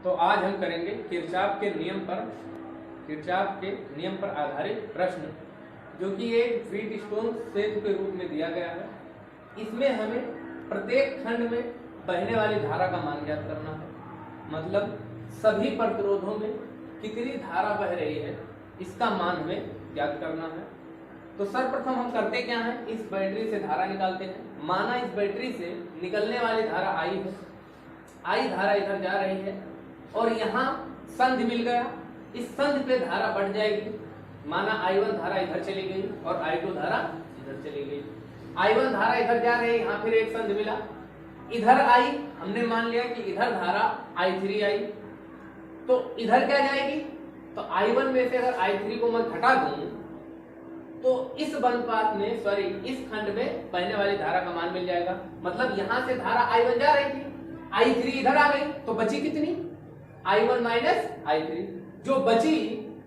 तो आज हम करेंगे किरचॉफ के नियम पर आधारित प्रश्न, जो कि एक व्हीटस्टोन सेतु के रूप में दिया गया है। इसमें हमें प्रत्येक खंड में बहने वाली धारा का मान ज्ञात करना है, मतलब सभी प्रतिरोधों में कितनी धारा बह रही है इसका मान हमें ज्ञात करना है। तो सर्वप्रथम हम करते क्या हैं, इस बैटरी से धारा निकालते हैं। माना इस बैटरी से निकलने वाली धारा आई है, आई धारा इधर जा रही है और यहाँ संधि मिल गया, इस संधि पे धारा बढ़ जाएगी। माना I1 धारा इधर चली गई और I2 धारा इधर चली गई। I1 धारा इधर जा रही है, यहाँ फिर एक संधि मिला, इधर आई, हमने मान लिया कि इधर धारा I3 आई, तो इधर क्या जाएगी, तो I1 में से अगर I3 को मैं घटा दूं तो इस बंधपात में इस खंड में बहने वाली धारा का मान मिल जाएगा। मतलब यहां से धारा I1 जा रही थी, I3 इधर आ गई, तो बची कितनी, I1 माइनस I3, जो बची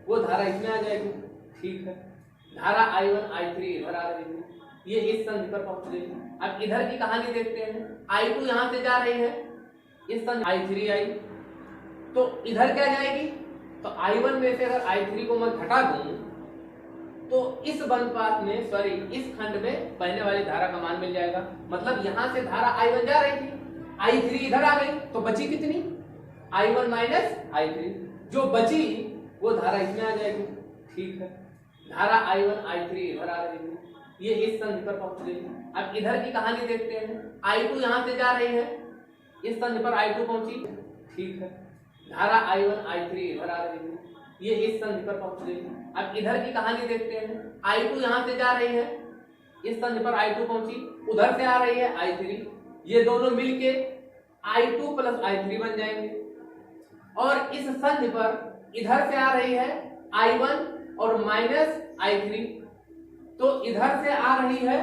वो धारा इसमें आ जाएगी। ठीक है, धारा I1 I3 इधर आ रही है, ये इस संधि पर पहुंच गई। अब इधर की कहानी देखते हैं। I2 यहां से जा रही है, इस संधि I3 आई, तो इधर क्या जाएगी, तो I1 में से अगर I3 को मैं घटा दूं तो इस बंधपात में इस खंड में बहने वाली धारा का मान मिल जाएगा। मतलब यहां से धारा I1 जा रही थी, I3 इधर आ गई, तो बची कितनी, I1 माइनस I3, जो बची वो धारा इसमें आ जाएगी। ठीक है, धारा I1 I3 इधर आ रही है, ये इस संधि पर पहुंच गई। अब इधर की कहानी देखते हैं। I2 यहां से जा रही है, इस संधि पर I2 पहुंची। ठीक है, धारा I1 I3 इधर आ रही है, ये इस संधि पर पहुंच गई। अब इधर की कहानी देखते हैं। I2 यहां से जा रही है, इस संधि पर I2 पहुंची, उधर से आ रही है I3, ये दोनों मिलके I2 प्लस I3 बन जाएंगे। और इस संधि पर इधर से आ रही है I1 और माइनस I3, तो इधर से आ रही है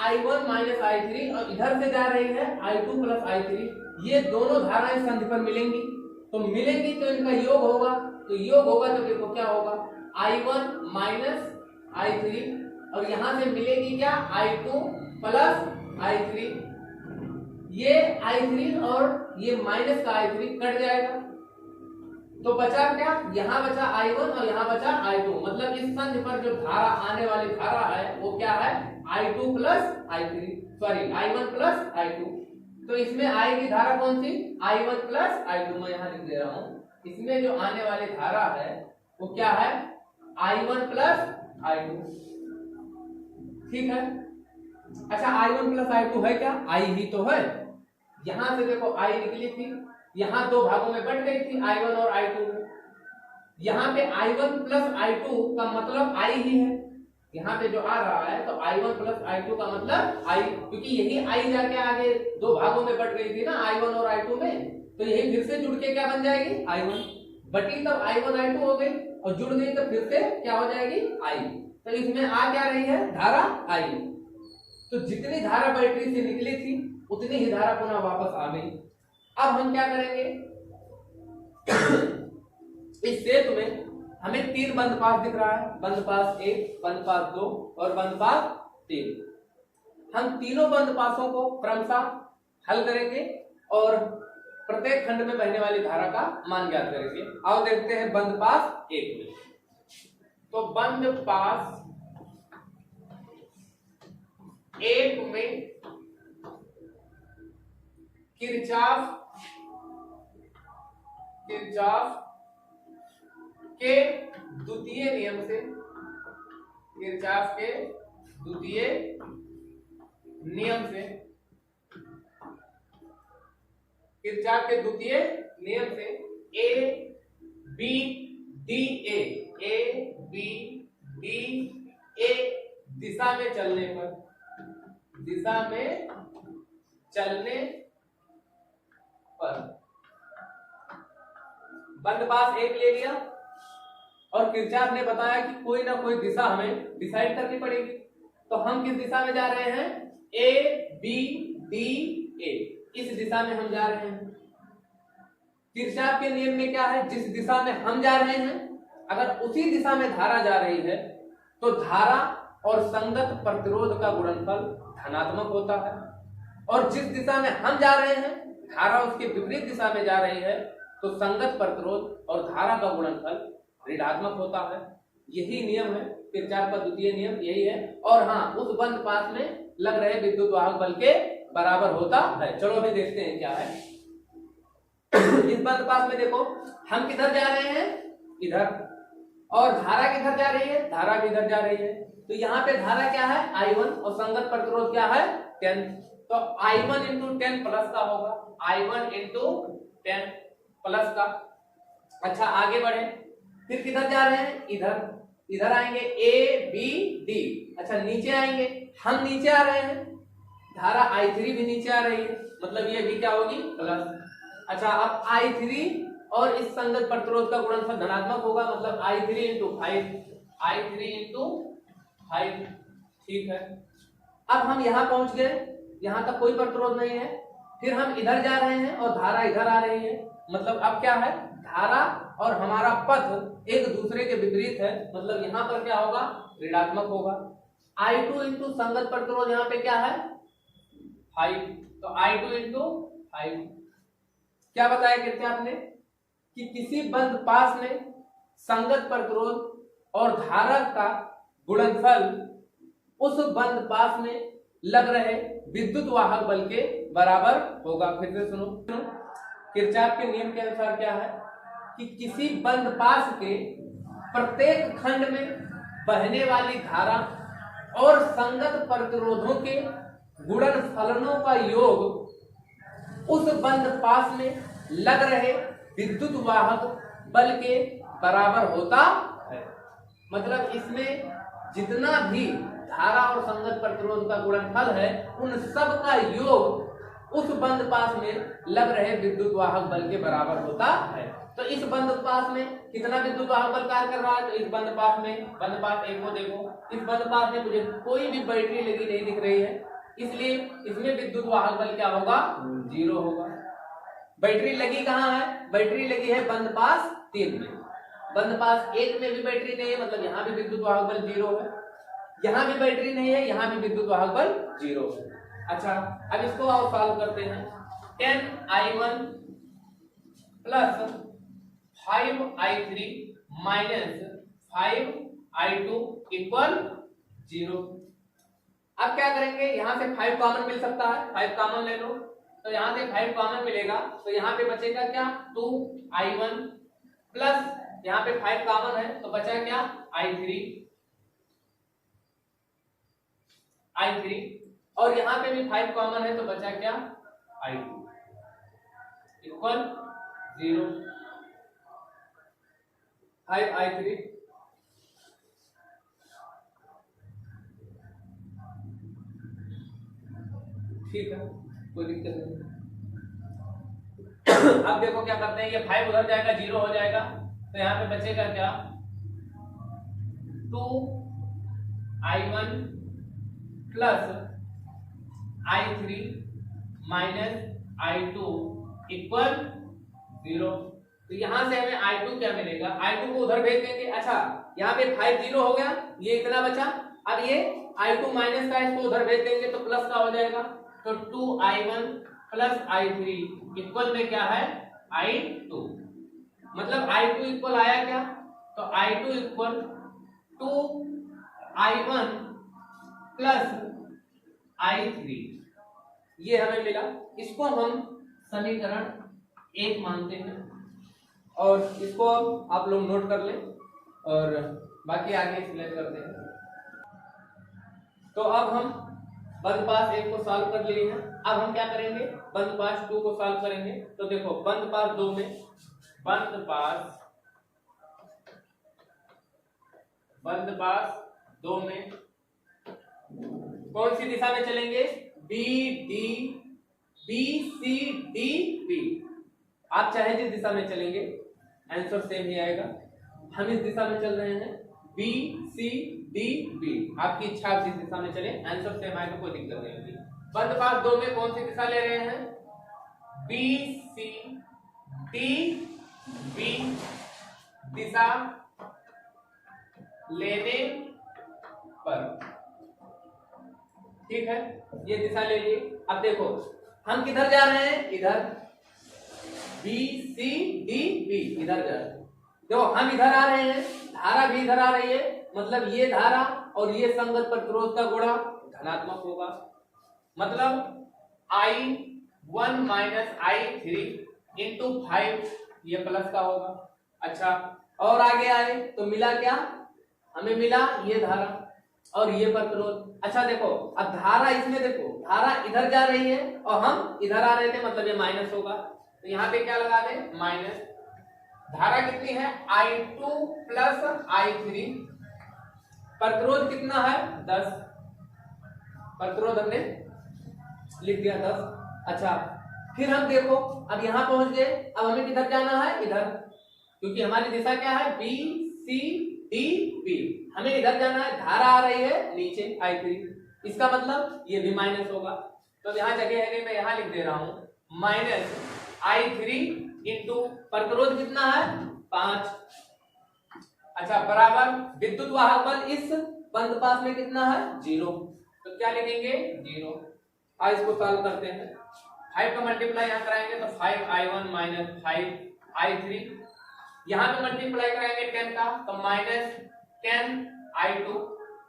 I1 माइनस I3 और इधर से जा रही है I2 प्लस I3, ये दोनों धाराएं संधि पर मिलेंगी। तो मिलेंगी तो इनका योग होगा, तो योग होगा तो देखो क्या होगा, I1 माइनस I3 और यहां से मिलेगी क्या, I2 प्लस I3, ये I3 और ये माइनस का I3 कट जाएगा, तो बचा क्या, यहां बचा I1 और यहां बचा I2। मतलब इस संधि पर जो धारा आने वाली धारा है वो क्या है, I2 plus I1 plus I2। तो इसमें आएगी धारा कौन सी, I1 प्लस I2, मैं यहां लिख दे रहा हूं। इसमें जो आने वाली धारा है वो क्या है, I1 प्लस I2। ठीक है, अच्छा I1 प्लस I2 है क्या, I ही तो है। यहां से देखो I निकली थी, यहां दो भागों में बट गई थी I1 और I2 में। यहाँ पे I1 प्लस I2 का मतलब I ही है, यहाँ पे जो आ रहा है तो I1 प्लस I2 का मतलब I, क्योंकि यही I जाके आगे दो भागों में बट गई थी ना I1 और I2 में, तो यही फिर से जुड़ के क्या बन जाएगी, I1 बटी तब I1 I2 हो गई और जुड़ गई तो फिर से क्या हो जाएगी, I। तो इसमें आ क्या रही है, धारा I। तो जितनी धारा बैटरी से निकली थी उतनी ही धारा पुनः वापस आ गई। अब हम क्या करेंगे, इस सेतु में हमें तीन बंधपास दिख रहा है, बंधपास 1, बंधपास 2 और बंधपास 3। हम तीनों बंधपासों को क्रमशः हल करेंगे और प्रत्येक खंड में बहने वाली धारा का मान ज्ञात करेंगे। आओ देखते हैं बंधपास 1 में। तो बंधपास 1 में किरचॉफ के द्वितीय नियम से, किरचॉफ के द्वितीय नियम से, किरचॉफ के द्वितीय नियम से A B D A दिशा में चलने पर बंधपास 1 ले लिया और किरचॉफ ने बताया कि कोई ना कोई दिशा हमें डिसाइड करनी पड़ेगी। तो हम किस दिशा में जा रहे हैं, A B D A, इस दिशा में हम जा रहे हैं। किरचॉफ के नियम में क्या है, जिस दिशा में हम जा रहे हैं अगर उसी दिशा में धारा जा रही है तो धारा और संगत प्रतिरोध का गुणनफल धनात्मक होता है, और जिस दिशा में हम जा रहे हैं धारा उसके विपरीत दिशा में जा रही है तो संगत प्रतिरोध और धारा का गुणनफल ऋणात्मक होता है। यही नियम है, किरचॉफ का द्वितीय नियम यही है। और हाँ, उस बंद पास में लग रहे विद्युत वाहक बल के बराबर होता है। चलो अभी देखते हैं क्या है। इस बंद पास में देखो, हम किधर जा रहे हैं, इधर, और धारा किधर जा रही है, धारा भी इधर जा रही है। तो यहाँ पे धारा क्या है, I1, और संगत प्रतिरोध क्या है, 10। तो I1 इंटू 10 प्लस का होगा, I1 इंटू 10 प्लस का। अच्छा आगे बढ़े, फिर किधर जा रहे हैं, इधर, इधर आएंगे A B D। अच्छा नीचे आएंगे, हम नीचे आ रहे हैं, धारा I3 भी नीचे आ रही है, मतलब ये भी क्या होगी, प्लस। अच्छा अब I3 और इस संगत प्रतिरोध का गुणनफल धनात्मक होगा, मतलब I3 इंटू 5, I3 इंटू 5। ठीक है, अब हम यहां पहुंच गए, यहां तक कोई प्रतिरोध नहीं है। फिर हम इधर जा रहे हैं और धारा इधर आ रही है, मतलब अब क्या है, धारा और हमारा पथ एक दूसरे के विपरीत है, मतलब यहां पर क्या होगा, ऋणात्मक होगा। I2 इंटू संगत प्रतिरोध यहाँ पे क्या है, 5, तो I2 इंटू 5। क्या बताया किरचॉफ ने कि किसी बंद पास में संगत प्रतिरोध और धारा का गुणनफल उस बंद पास में लग रहे विद्युत वाहक बल के बराबर होगा। फिर से सुनो, किरचॉफ के नियम के अनुसार क्या है कि किसी बंद पास के प्रत्येक खंड में बहने वाली धारा और संगत प्रतिरोधों के गुणनफलों का योग उस बंद पास में लग रहे विद्युत वाहक बल के बराबर होता है। मतलब इसमें जितना भी धारा और संगत प्रतिरोध का गुणनफल है, उन सब का योग उस बंद पास में लग रहे विद्युत वाहक बल के बराबर होता है। तो इस बंद पास में कितना विद्युत वाहक बल कार्य कर रहा है, तो इस बंद पास में, बंद पास एक को देखो, इस बंद पास में मुझे कोई भी बैटरी लगी नहीं दिख रही है, इसलिए इसमें विद्युत वाहक बल क्या होगा, 0 होगा। बैटरी लगी कहाँ है, बैटरी लगी है बंद पास 3 में, बंद पास 1 में भी बैटरी नहीं है, मतलब यहाँ भी विद्युत वाहक बल 0 है। यहाँ भी बैटरी नहीं है, यहाँ भी विद्युत वाहक बल 0 है। अच्छा अब इसको और सॉल्व करते हैं। 10I1 plus 5I3 minus 5I2 equal 0। अब क्या करेंगे, यहां से 5 कॉमन मिल सकता है, 5 कॉमन ले लो, तो यहां से 5 कॉमन मिलेगा, तो यहां पे बचेगा क्या, 2I1 प्लस यहां पे 5 कॉमन है तो बचा क्या, I3, और यहां पे भी 5 कॉमन है तो बचा क्या, I2 इक्वल 0। 5I3 ठीक है, कोई दिक्कत नहीं। अब देखो क्या करते हैं, ये 5 उधर जाएगा, 0 हो जाएगा, तो यहाँ पे बचेगा क्या, 2I1 plus I3 minus I2 equal 0। तो यहां से हमें I2 क्या मिलेगा, I2 को उधर भेज देंगे। अच्छा यहाँ पे 5 0 हो गया, ये इतना बचा, अब ये I2 माइनस का इसको उधर भेज देंगे तो प्लस का हो जाएगा, तो 2I1 प्लस I3 इक्वल में क्या है, I2। मतलब I2 इक्वल आया क्या, तो I2 equal 2I1 plus I3, ये हमें मिला। इसको हम समीकरण 1 मानते हैं और इसको आप लोग नोट कर लें और बाकी आगे एक्सप्लेन करते हैं। तो अब हम बंद पास 1 को सॉल्व कर लिए हैं, अब हम क्या करेंगे, बंद पास 2 को सॉल्व करेंगे। तो देखो बंद पास 2 में, बंद पास 2 में कौन सी दिशा में चलेंगे, बी सी डी बी। आप चाहे जिस दिशा में चलेंगे आंसर सेम ही आएगा। हम इस दिशा में चल रहे हैं, बी सी डी बी, आपकी इच्छा आप जिस दिशा में चले आंसर सेम आएगा, कोई दिक्कत नहीं होगी। बंद पास 2 में कौन सी दिशा ले रहे हैं, बी सी डी बी दिशा लेने पर, ठीक है, ये दिशा ले ली। अब देखो हम किधर जा रहे हैं, इधर, बी सी डी बी, इधर जा रहे हैं। देखो हम इधर आ रहे हैं, धारा भी इधर आ रही है, मतलब ये धारा और ये संगत प्रतिरोध का गुणा धनात्मक होगा, मतलब I1 माइनस I3 इंटू 5, ये प्लस का होगा। अच्छा, और आगे आए तो मिला क्या, हमें मिला ये धारा और ये प्रतिरोध। अच्छा देखो, अब धारा इसमें देखो, धारा इधर जा रही है और हम इधर आ रहे थे, मतलब ये माइनस होगा, तो यहाँ पे क्या लगा दे, माइनस। धारा कितनी है, I2 प्लस I3, प्रतिरोध कितना है, 10, प्रतिरोध हमने लिख दिया 10। अच्छा, फिर हम देखो अब यहाँ पहुंच गए, अब हमें किधर जाना है, इधर, क्योंकि हमारी दिशा क्या है, बी सी डी बी, हमें इधर जाना है, धारा आ रही है नीचे I3, इसका मतलब ये भी माइनस होगा, तो यहाँ जगह है, मैं यहाँ लिख दे रहा हूं माइनस I3 इंटू प्रतिरोध कितना है, 5। अच्छा, बराबर विद्युत वाहक बल इस बंद पास में कितना है, 0, तो क्या लिखेंगे, 0। आज इसको सॉल्व करते हैं, 5 का मल्टीप्लाई यहाँ कराएंगे तो 5I1 माइनस 5I3, यहाँ पे मल्टीप्लाई कराएंगे 10 का तो माइनस 10I2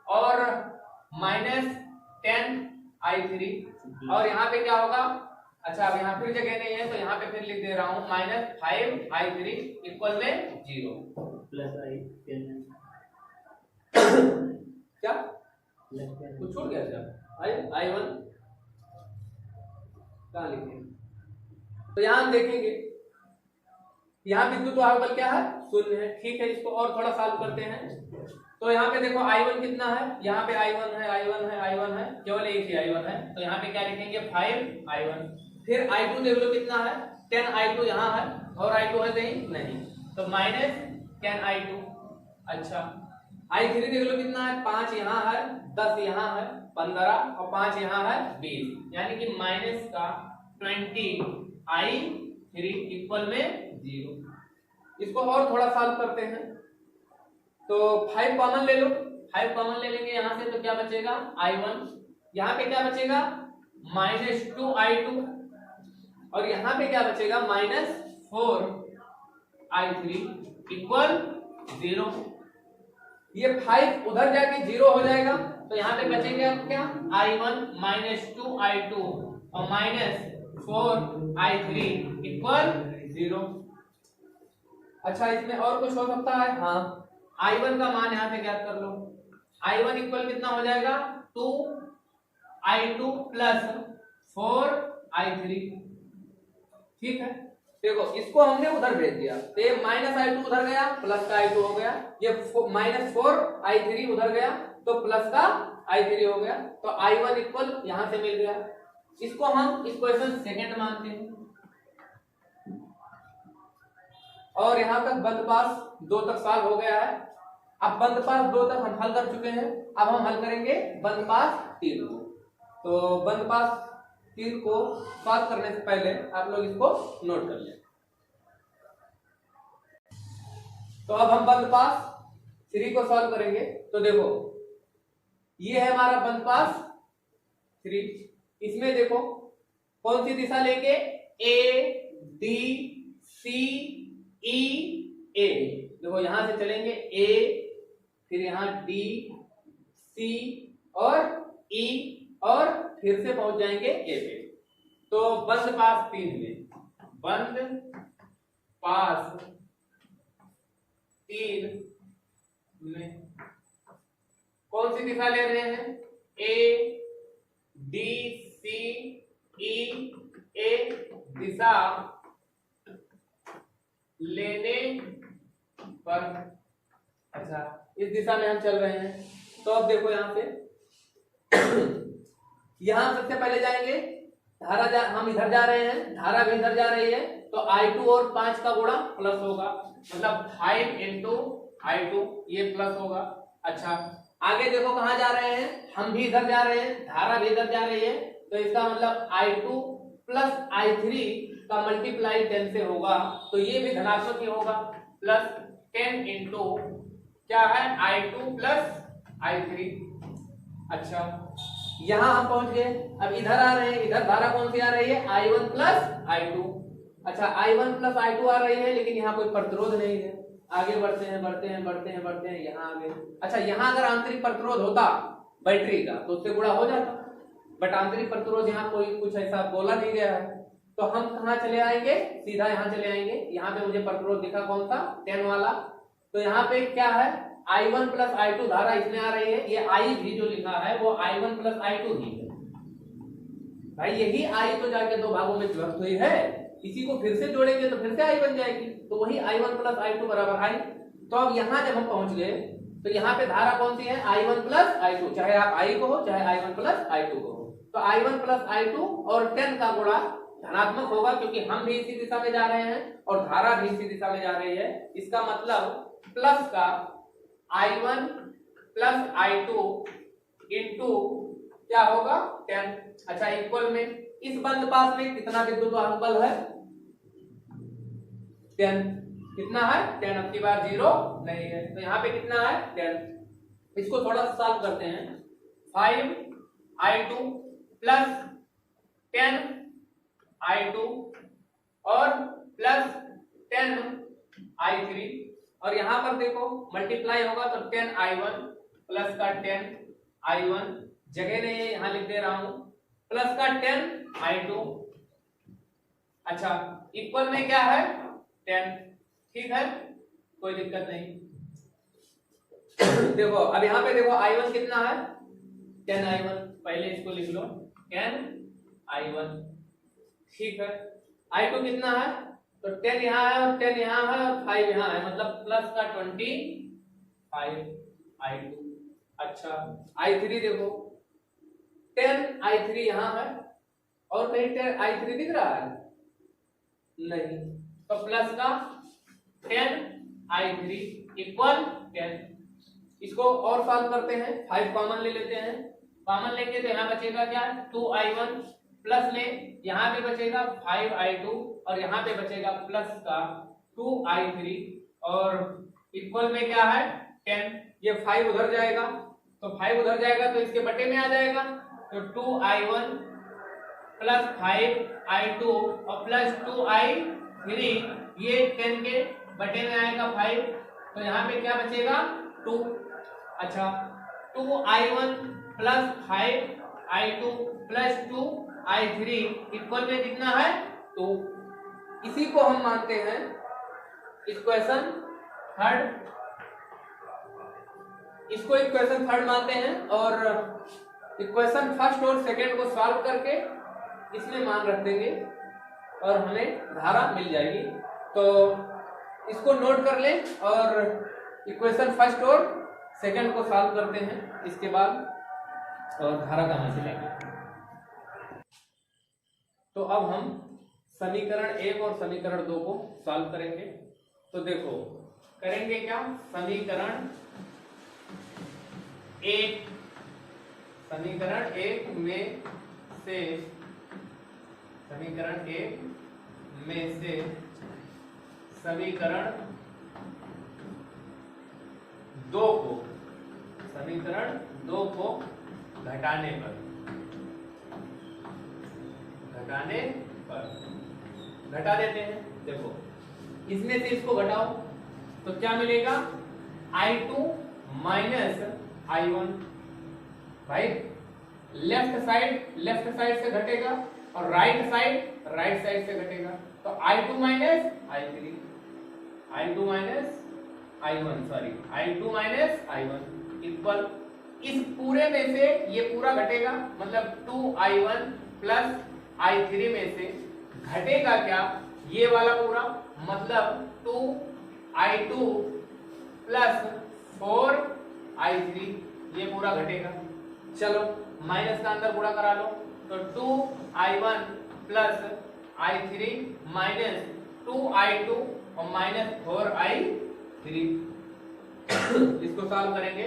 और माइनस 10I3, और यहाँ पे क्या होगा, अच्छा अब यहाँ फिर जगह नहीं है तो यहाँ पे फिर लिख दे रहा हूँ माइनस 5I3 इक्वल में 0 प्लस I क्या कुछ छूट गया क्या, I1 कहाँ लिखे, तो यहाँ हम देखेंगे यहाँ विद्युत वाहक बल क्या है, 0 है। ठीक है, इसको और थोड़ा सॉल्व करते हैं, तो यहाँ पे देखो I1 कितना है, यहाँ पे I1 है, I1 है, I1 है, केवल एक ही I1 है, तो यहाँ पे क्या लिखेंगे 5I1। फिर I2 देख लो कितना है, 10I2 यहाँ है और I2 है नहीं, तो माइनस 10I2। अच्छा, I3 देख लो कितना है, 5 यहाँ है, 10 यहाँ है, 15 और 5 यहाँ है 20, यानी कि माइनस का 20I3 इक्वल में 0। इसको और थोड़ा सॉल्व करते हैं, तो 5 कॉमन ले लो, 5 कॉमन ले लेंगे यहाँ से, तो क्या बचेगा I1, यहाँ पे क्या बचेगा माइनस 2I2 और यहाँ पे क्या बचेगा माइनस 4I3 इक्वल 0। ये 5 उधर जाके 0 हो जाएगा, तो यहाँ पे बचेंगे अब क्या, I1 माइनस 2I2 और माइनस 4I3 इक्वल 0। अच्छा, इसमें और कुछ हो सकता है, हाँ, I1 का मान यहाँ से ज्ञात कर लो, I1 इक्वल कितना हो जाएगा 2I2 प्लस 4I3। ठीक है, देखो इसको हमने उधर भेज दिया, तो ये माइनस I2 उधर गया, प्लस का I2 हो गया, ये माइनस 4I3 उधर गया तो प्लस का I3 हो गया, तो I1 इक्वल यहां से मिल गया। इसको हम इक्वेशन सेकंड मानते हैं, और यहां तक बंद पास 2 तक सॉल्व हो गया है। अब बंद पास 2 तक हम हल कर चुके हैं, अब हम हल करेंगे बंद पास 3 को। तो बंद पास 3 को सॉल्व करने से पहले आप लोग इसको नोट कर लें। तो अब हम बंद पास 3 को सॉल्व करेंगे, तो देखो ये है हमारा बंद पास 3, इसमें देखो कौन सी दिशा लेके, ए डी सी ई ए, देखो यहां से चलेंगे ए, फिर यहाँ डी सी और ई, और फिर से पहुंच जाएंगे ए पे। तो बंद पास 3 में, बंद पास 3 में कौन सी दिशा ले रहे हैं, ए डी सी ई ए दिशा लेने पर, अच्छा इस दिशा में हम चल रहे हैं। तो अब देखो यहां से यहां सबसे पहले जाएंगे, धारा हम इधर जा रहे हैं, धारा भी इधर जा रही है, तो I2 और 5 का गुणा प्लस होगा, मतलब 5 इंटू I2 ये प्लस होगा। अच्छा आगे देखो कहां जा रहे हैं, हम भी इधर जा रहे हैं, धारा भी इधर जा रही है, तो इसका मतलब I2 प्लस I3 का मल्टीप्लाई 10 से होगा, तो ये भी धनात्मक ही होगा, प्लस 10 इंटू क्या है I2 प्लस I3। अच्छा यहां हम पहुंच गए, अब इधर आ रहे हैं, इधर धारा कौन सी आ रही है I1 प्लस I2, अच्छा I1 प्लस I2 आ रही है, लेकिन यहाँ कोई प्रतिरोध नहीं है। आगे बढ़ते हैं बढ़ते हैं बढ़ते हैं बढ़ते हैं यहाँ आगे। अच्छा यहाँ अगर आंतरिक प्रतिरोध होता बैटरी का तो उससे गुणा हो जाता, बट आंतरिक प्रतिरोध यहाँ कोई कुछ ऐसा बोला नहीं गया है, तो हम कहाँ चले आएंगे, सीधा यहाँ चले आएंगे। यहाँ पे मुझे प्रतिरोध दिखा कौन सा, 10 वाला। तो यहाँ पे क्या है, I1 प्लस I2 धारा इसमें आ रही है, ये I भी जो लिखा है वो I1 प्लस I2 ही है भाई। यही I तो जाके दो भागों में विभक्त हुई है, इसी को फिर से जोड़ेंगे तो फिर से I बन जाएगी, तो वही I1 प्लस I2 बराबर I। तो अब यहाँ जब हम पहुंच गए तो यहाँ पे धारा कौन सी है, I1 प्लस I2, चाहे आप I को हो चाहे I1 प्लस I2 को हो। तो I1 प्लस I2 और 10 का गुणा धनात्मक होगा, क्योंकि हम भी इसी दिशा में जा रहे हैं और धारा भी इसी दिशा में जा रही है। इसका मतलब प्लस का I1 प्लस I2 इंटू क्या होगा 10। अच्छा इक्वल में इस बंद पास में कितना विद्युत वाहक बल है, 10। कितना है 10, अब की बार 0 नहीं है, तो यहाँ पे कितना है 10। इसको थोड़ा सा सॉल्व करते हैं। 5I2 प्लस 10I2 और प्लस 10I3, और यहाँ पर देखो मल्टीप्लाई होगा तो 10I1 प्लस का 10I1, जगह नहीं है यहाँ लिख दे रहा हूं, प्लस का 10I2। अच्छा इक्वल में क्या है 10, ठीक है कोई दिक्कत नहीं। देखो अब यहाँ पे देखो I1 कितना है 10I1, पहले इसको लिख लो 10I1, ठीक है। I2 कितना है, तो 10 यहाँ है और 10 यहाँ है और 5 यहाँ है, मतलब प्लस का 25I2। अच्छा I3 देखो 10I3 यहाँ है और कहीं 10I3 दिख रहा है नहीं, तो प्लस का 10I3 इक्वल 10। इसको और सॉल्व करते हैं, 5 कॉमन ले लेते हैं। कॉमन लेंगे तो यहाँ बचेगा क्या 2I1 प्लस में यहाँ पे बचेगा 5I2 और यहाँ पे बचेगा प्लस का 2I3 और इक्वल में क्या है 10। ये 5 उधर जाएगा तो 5 उधर जाएगा तो इसके बटे में आ जाएगा, तो 2I1 प्लस 5I2 और प्लस 2I3, ये 10 के बटे में आएगा 5, तो यहाँ पे क्या बचेगा 2। अच्छा 2I1 plus 5I2 plus 2I3 equal में कितना है 2। इसी को हम मानते हैं इक्वेशन थर्ड, इसको इक्वेशन थर्ड मानते हैं, और इक्वेशन फर्स्ट और सेकंड को सॉल्व करके इसमें मान रख देंगे और हमें धारा मिल जाएगी। तो इसको नोट कर लें और इक्वेशन फर्स्ट और सेकंड को सॉल्व करते हैं इसके बाद, और धारा कहाँ से लेंगे। तो अब हम समीकरण 1 और समीकरण 2 को सॉल्व करेंगे। तो देखो करेंगे क्या, समीकरण 1 में से समीकरण 1 में से समीकरण 2 को घटाने पर घटा देते हैं। देखो इसमें से इसको घटाओ तो क्या मिलेगा I2 minus I1, right. Left side से घटेगा और राइट साइड से घटेगा, तो I2 minus I3, I2 minus I1 equal, इस पूरे में से ये पूरा घटेगा, मतलब 2I1 प्लस I3 में से घटेगा क्या, ये वाला पूरा, मतलब 2I2 प्लस 4I3, ये पूरा घटेगा। चलो माइनस का अंदर पूरा करा लो, तो 2I1 plus I3 minus 2I2 और माइनस 4I3। इसको सॉल्व करेंगे।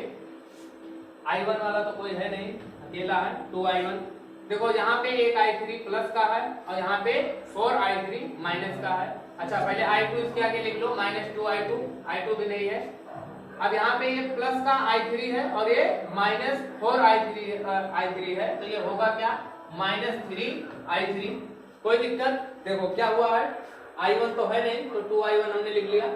I1 वाला तो कोई है नहीं, अकेला है 2I1। देखो यहाँ पे एक I3 प्लस का है और यहाँ पे 4I3 माइनस का है। अच्छा पहले I2 इसके आगे लिख लो, माइनस 2I2, I2 भी नहीं है। अब यहाँ पे ये प्लस का I3 है और ये माइनस 4I3 है, तो ये होगा क्या माइनस 3I3। कोई दिक्कत, देखो क्या हुआ है I1 तो है नहीं, तो 2I1 हमने लिख लिया।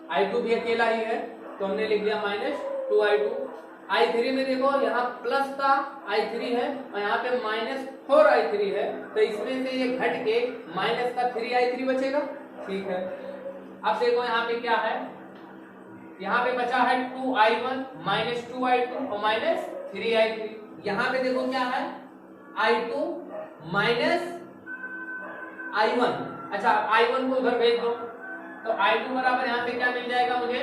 I2 भी अकेला ही है, तो हमने लिख लिया -2I2। I3 में देखो यहाँ प्लस का I3 है और यहाँ पे -4I3 है, तो इसमें से ये घट के माइनस का 3I3 बचेगा। ठीक है, अब देखो यहाँ पे क्या है, यहाँ पे बचा है 2I1 -2I2 और -3I3। यहाँ पे देखो क्या है, I2 -I1। अच्छा, I1 को उधर भेज दो, तो I2 बराबर यहाँ पे क्या मिल जाएगा मुझे,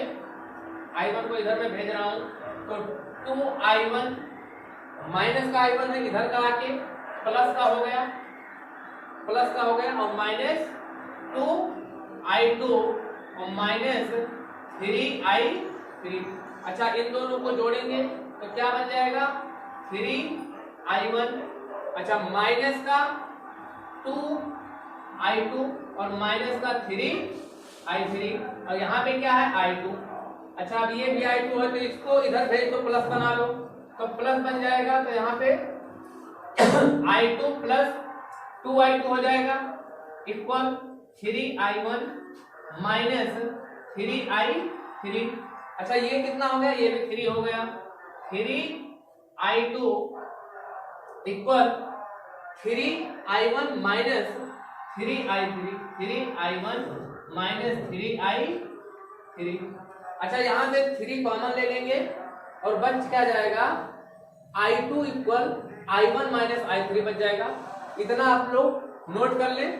I1 को इधर मैं भेज रहा हूँ, तो 2I1 माइनस का I1 है, इधर का आके प्लस का हो गया, और -2I2 और -3I3। अच्छा, इन दोनों को जोड़ेंगे तो क्या बन जाएगा, 3I1। अच्छा, माइनस का 2I2 और माइनस का 3I3, और यहाँ पे क्या है, I2। अच्छा, अब ये भी I2 है, तो इसको इधर भेज दो, प्लस बना लो, तो प्लस बन जाएगा, तो यहाँ पे I2 प्लस 2I2 हो जाएगा इक्वल 3I1 माइनस 3I3। अच्छा, ये कितना हो गया, ये भी 3 हो गया। 3I2 equal 3I1 minus 3I3, 3I1 minus 3I3। अच्छा, यहां से 3 कॉमन ले लेंगे और बच क्या जाएगा, I2 equal I1 minus I3 बच जाएगा। इतना आप लोग नोट कर लें,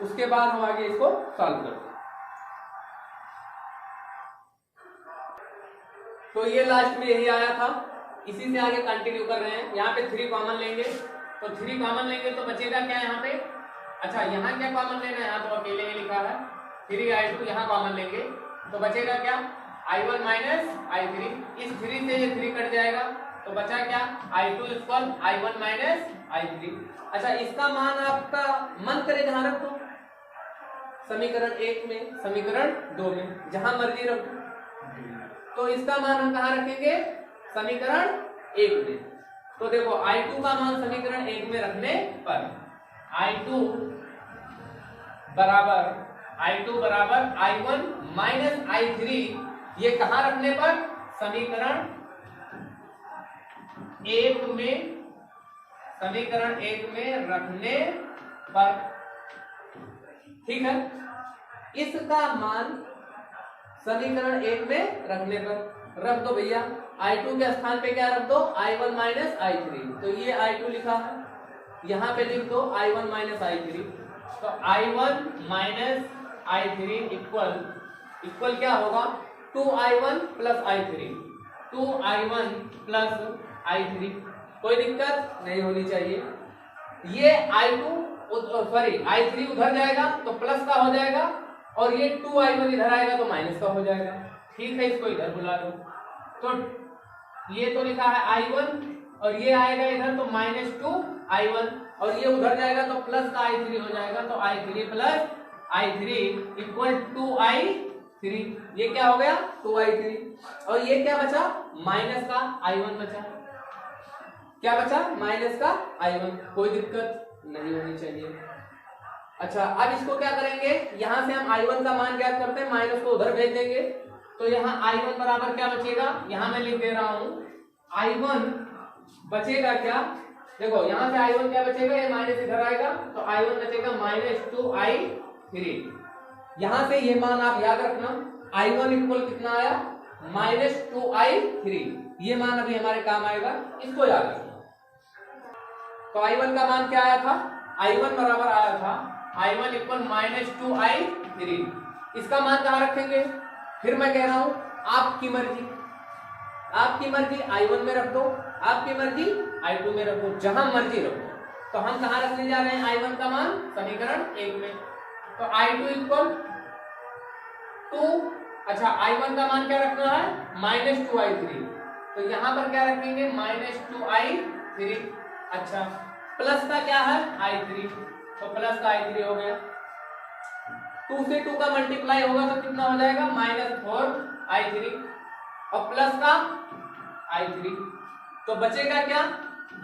उसके बाद हम आगे इसको सॉल्व करते हैं। तो ये लास्ट में यही आया था, इसी से आगे कंटिन्यू कर रहे हैं। यहाँ पे 3 कॉमन लेंगे, तो 3 कॉमन लेंगे तो बचेगा क्या यहाँ पे, अच्छा यहाँ क्या कॉमन लेना है, यहाँ तो अकेले ही लिखा है 3I2, यहाँ कॉमन लेंगे तो बचेगा क्या, I1 माइनस I3। इस 3 से ये 3 कट जाएगा, तो बचा क्या, I2 equal I1 minus I3। अच्छा, इसका मान आपका मन करे जहां रख दो, समीकरण 1 में, समीकरण 2 में, जहां मर्जी रख दो। तो इसका मान हम कहाँ रखेंगे, समीकरण 1 में। तो देखो I2 का मान समीकरण 1 में रखने पर I2 बराबर I1 माइनस I3, ये कहाँ रखने पर, समीकरण 1 में, समीकरण 1 में रखने पर। ठीक है, इसका मान समीकरण 1 में रखने पर रख दो भैया। I2 के स्थान पे क्या रख दो, I1 माइनस I3, तो ये I2 लिखा है, यहाँ पे लिख दो I1 माइनस I3। तो I1 माइनस I3 इक्वल क्या होगा, 2I1 plus I3, 2I1 plus I3। कोई दिक्कत नहीं होनी चाहिए। ये I3 उधर जाएगा तो प्लस का हो जाएगा, और ये 2I1 इधर आएगा तो माइनस का हो जाएगा। ठीक है, इसको इधर बुला लो। तो ये तो लिखा है I1 और ये आएगा इधर तो -2I1, और ये उधर जाएगा तो प्लस का I3 हो जाएगा, तो I3 plus I3 equal 2I3। ये क्या हो गया, 2I3, और ये क्या बचा, माइनस का I1 बचा। क्या बचा, माइनस का I1। कोई दिक्कत नहीं होनी चाहिए। अच्छा, अब इसको क्या करेंगे, यहां से हम I1 का मान ज्ञात करते हैं, माइनस को उधर भेज देंगे, तो यहाँ I1 बराबर क्या बचेगा, यहाँ मैं लिख दे रहा हूं, I1 बचेगा क्या, देखो यहाँ से I1 क्या बचेगा, ये माइनस इधर आएगा तो I1 बचेगा -2I3। यहाँ से ये मान आप याद रखना, I1 इक्वल कितना आया, -2I3। ये मान अभी हमारे काम आएगा, इसको याद रखना। तो I1 का मान क्या आया था, I1 बराबर आया था I1 इक्वल -2I3। इसका मान कहाँ रखेंगे, फिर मैं कह रहा हूं आपकी मर्जी, आपकी मर्जी I1 में रख दो, आपकी मर्जी I2 में रख दो, जहां मर्जी रखो। तो हम कहां रखने जा रहे हैं I1 का मान, समीकरण 1 में। तो I2 इक्वल 2, अच्छा I1 का मान क्या रखना है, -2I3, तो यहां पर क्या रखेंगे, -2I3। अच्छा, प्लस का क्या है, I3, तो प्लस का I3 हो गया। 2 से 2 का मल्टीप्लाई होगा तो कितना हो जाएगा, -4I3, और प्लस का I3, तो बचेगा क्या,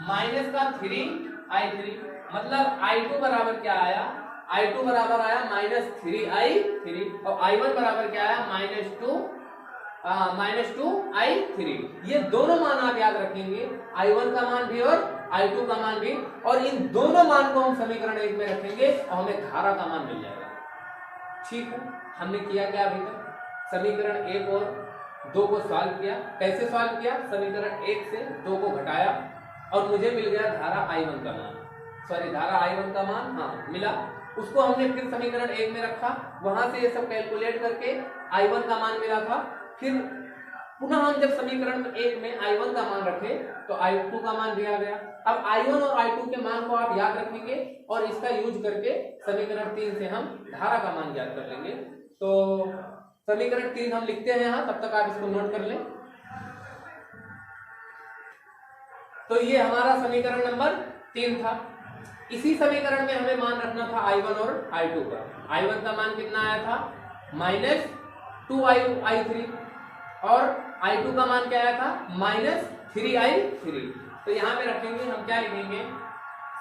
माइनस का 3I3। मतलब I2 बराबर क्या आया, I2 बराबर आया -3i3 और I1 बराबर क्या आया -2i3। ये दोनों मान आप याद रखेंगे, I1 का मान भी और I2 का मान भी, और इन दोनों मान को हम समीकरण 1 में रखेंगे और हमें धारा का मान मिल जाएगा। ठीक है, हमने किया क्या अभी तक? समीकरण 1 और 2 को सॉल्व किया। कैसे सॉल्व किया? समीकरण 1 से 2 को घटाया और मुझे मिल गया धारा I1 का मान, धारा I1 का मान मिला। उसको हमने फिर समीकरण 1 में रखा, वहां से ये सब कैलकुलेट करके I1 का मान मिला था। फिर पुनः हम जब समीकरण 1 में I1 का मान रखे तो I2 का मान भी आ गया। अब I1 और I2 के मान को आप याद रखेंगे और इसका यूज करके समीकरण 3 से हम धारा का मान ज्ञात कर लेंगे। तो समीकरण 3 हम लिखते हैं यहाँ, तब तक आप इसको नोट कर लें। तो ये हमारा समीकरण नंबर 3 था। इसी समीकरण में हमें मान रखना था I1 और I2 का। I1 का मान कितना आया था? -2i3 और I2 का मान क्या आया था? -3i3। तो यहाँ पे रखेंगे, हम क्या लिखेंगे?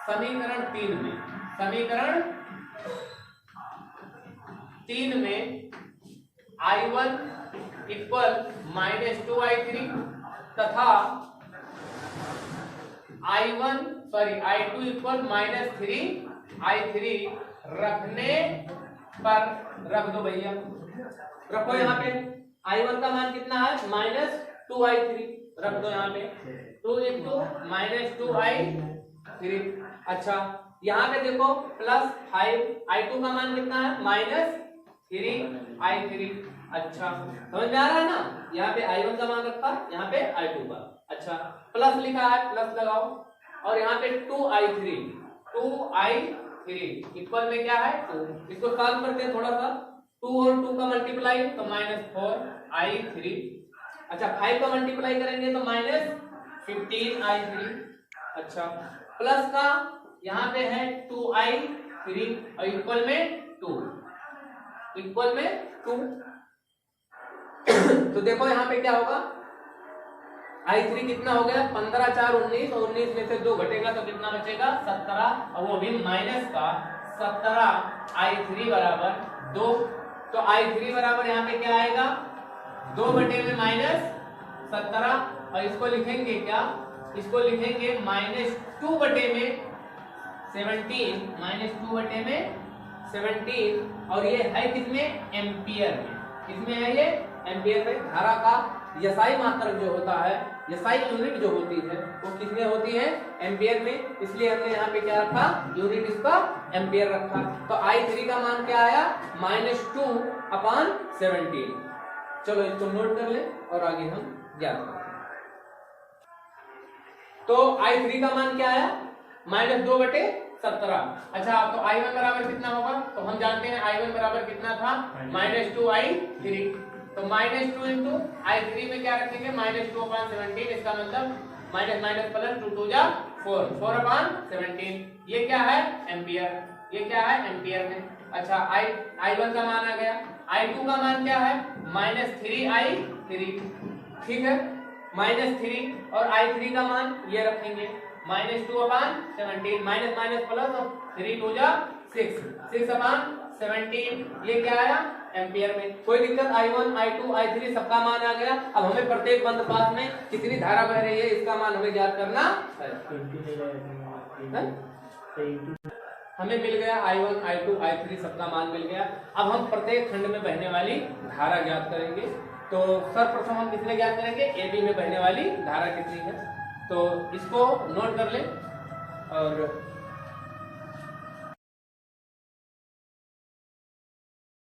समीकरण 3 में I1 इक्वल -2i3 तथा I2 इक्वल -3i3 रखने पर, रख दो भैया, रखो यहाँ पे। I1 का मान कितना है? -2i3, रख दो यहाँ पे 2 × -2i3। अच्छा, यहाँ पे देखो +5, I2 का मान कितना है? -3i3। अच्छा, समझ में आ रहा है ना? यहाँ पे I1 का मान रखा, यहाँ पे I2 का। अच्छा, प्लस लिखा है, प्लस लगाओ, और यहाँ पे 2i3 इक्वल में क्या है? 2। इसको सॉल्व करते हैं थोड़ा सा। 2 और 2 का मल्टीप्लाई तो -4i3। अच्छा, 5 का मल्टीप्लाई करेंगे तो -15i3। अच्छा, प्लस का यहाँ पे है 2i3 और इक्वल में 2, तो देखो यहाँ पे क्या होगा? I3 कितना हो गया? 15 4 19, और 19 में से 2 घटेगा तो कितना बचेगा? 17, और वो भी माइनस का 17i3 बराबर 2। तो I3 बराबर यहाँ पे क्या आएगा? 2 बटे में -17, और इसको लिखेंगे क्या? इसको लिखेंगे -2 बटे में 17, -2 बटे में 17, और ये है किसमें? एम्पियर में। किसमें है ये? एम्पियर में। धारा का यसाई मात्रक जो होता है, यसाई यूनिट जो होती है, वो किसमें होती है? एम्पियर में। इसलिए हमने यहाँ पे क्या रखा? यूनिट इसका एम्पियर रखा। तो I3 का मान क्या आया? -2/17। चलो इसको नोट कर ले और आगे हम ज्ञात करते हैं। तो I3 का मान क्या आया? -2/17। अच्छा, तो I1 बराबर कितना होगा? तो हम जानते हैं I1 बराबर कितना था? -2i3। तो -2 इंटू I3 में क्या रखेंगे? -2/17। इसका मतलब -+ 2 2 जा 4, 4/17। ये क्या है? एम्पियर। ये क्या है? एम्पियर में। अच्छा, I1 का मान आ गया। I2 का मान क्या है? -3i3। ठीक है, -3, और I3 का मान ये रखेंगे -2/17, माइनस प्लस, और 3 2 जा 6, 6/17। ये क्या आया? एम्पियर में। कोई दिक्कत? I1 I2 I3 सबका मान आ गया। अब हमें प्रत्येक बंद पास में कितनी धारा बह रही है, इसका मान हमें ज्ञात करना है। हमें मिल गया I1 I2 I3 सबका मान मिल गया। अब हम प्रत्येक खंड में बहने वाली धारा ज्ञात करेंगे। तो सर्वप्रथम हम किसमें ज्ञात करेंगे? AB में बहने वाली धारा कितनी है। तो इसको नोट कर ले और